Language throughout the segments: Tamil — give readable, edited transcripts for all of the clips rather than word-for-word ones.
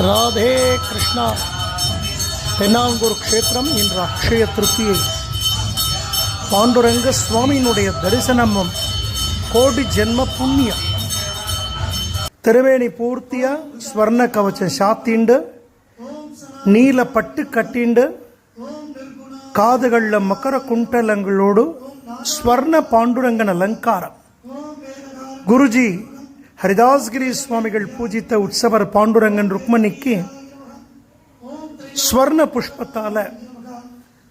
ராதே கிருஷ்ணா. தென்னாங்கூர் க்ஷேத்திரம் இன்று அக்ஷய திருப்தியை பாண்டுரங்க சுவாமியினுடைய தரிசனமும் கோடி ஜென்ம புண்ணியம். திருவேணி பூர்த்தியா ஸ்வர்ண கவச்சம் சாத்திண்டு நீல பட்டு கட்டிண்டு காதுகளில் மக்கர குண்டலங்களோடு ஸ்வர்ண பாண்டுரங்கன் அலங்காரம். குருஜி ஹரிதாஸ்கிரி சுவாமிகள் பூஜித்த உற்சவர் பாண்டுரங்கன் ருக்மணிக்கு ஸ்வர்ண புஷ்பத்தால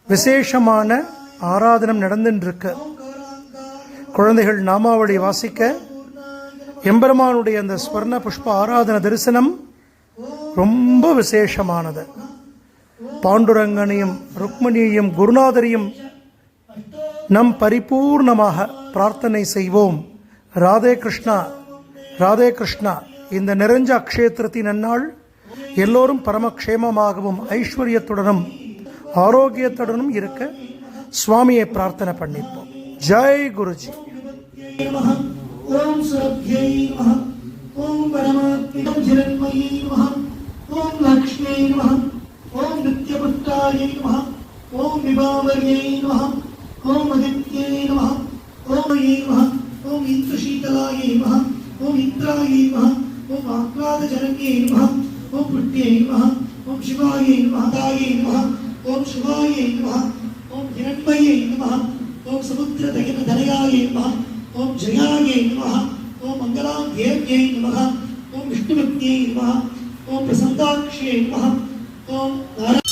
விசேஷமான ஆராதனம் நடந்துருக்கு. குழந்தைகள் நாமாவளி வாசிக்க எம்பெருமானுடைய அந்த ஸ்வர்ண புஷ்ப ஆராதன தரிசனம் ரொம்ப விசேஷமானது. பாண்டுரங்கனையும் ருக்மணியையும் குருநாதரையும் நம் பரிபூர்ணமாக பிரார்த்தனை செய்வோம். ராதே கிருஷ்ணா, ராதே கிருஷ்ணா. இந்த நிறைஞ்ச அக்ஷேத்திரத்தின் நன்னாள் எல்லோரும் பரமக்ஷேமமாகவும் ஐஸ்வர்யத்துடனும் ஆரோக்கியத்துடனும் இருக்க சுவாமியை பிரார்த்தனை பண்ணிப்போம். ஜெய் குருஜி. ஓம் சுரப்யை நமஹ. ஓம் பரமாத்மனே ஜிரண்மயே நமஹ. ஓம் லக்ஷ்மியே நமஹ. ஓம் நித்யபுஷ்டாயை நமஹ. ஓம் விபாவர்யை நமஹ. ஓம் அதித்யை நமஹ. ஓம் யே நமஹ. ஓம் இந்திரசீதலாயை நமஹ. ஓம் இந்திராயை நமஹ. ஓம் ஆக்லாதஜனன்யே நமஹ. ஓம் புட்யை நமஹ. ஓம் சிவாயை நமஹ. தாயை நமஹ. ஓம் சிவாயை நமஹ. ஓம் ஹிரண்மயே நமஹ. ஓம் சமுத்திரதயனதனயாயை நமஹ. ஓம் ஜயாயை நமஹ. ஓம் மங்களாத்யேவ்யை நமஹ. ஓம் விஷ்ணுபத்யை நமஹ. ஓம் பிரசந்தாக்ஷ்யை நமஹ. ஓம்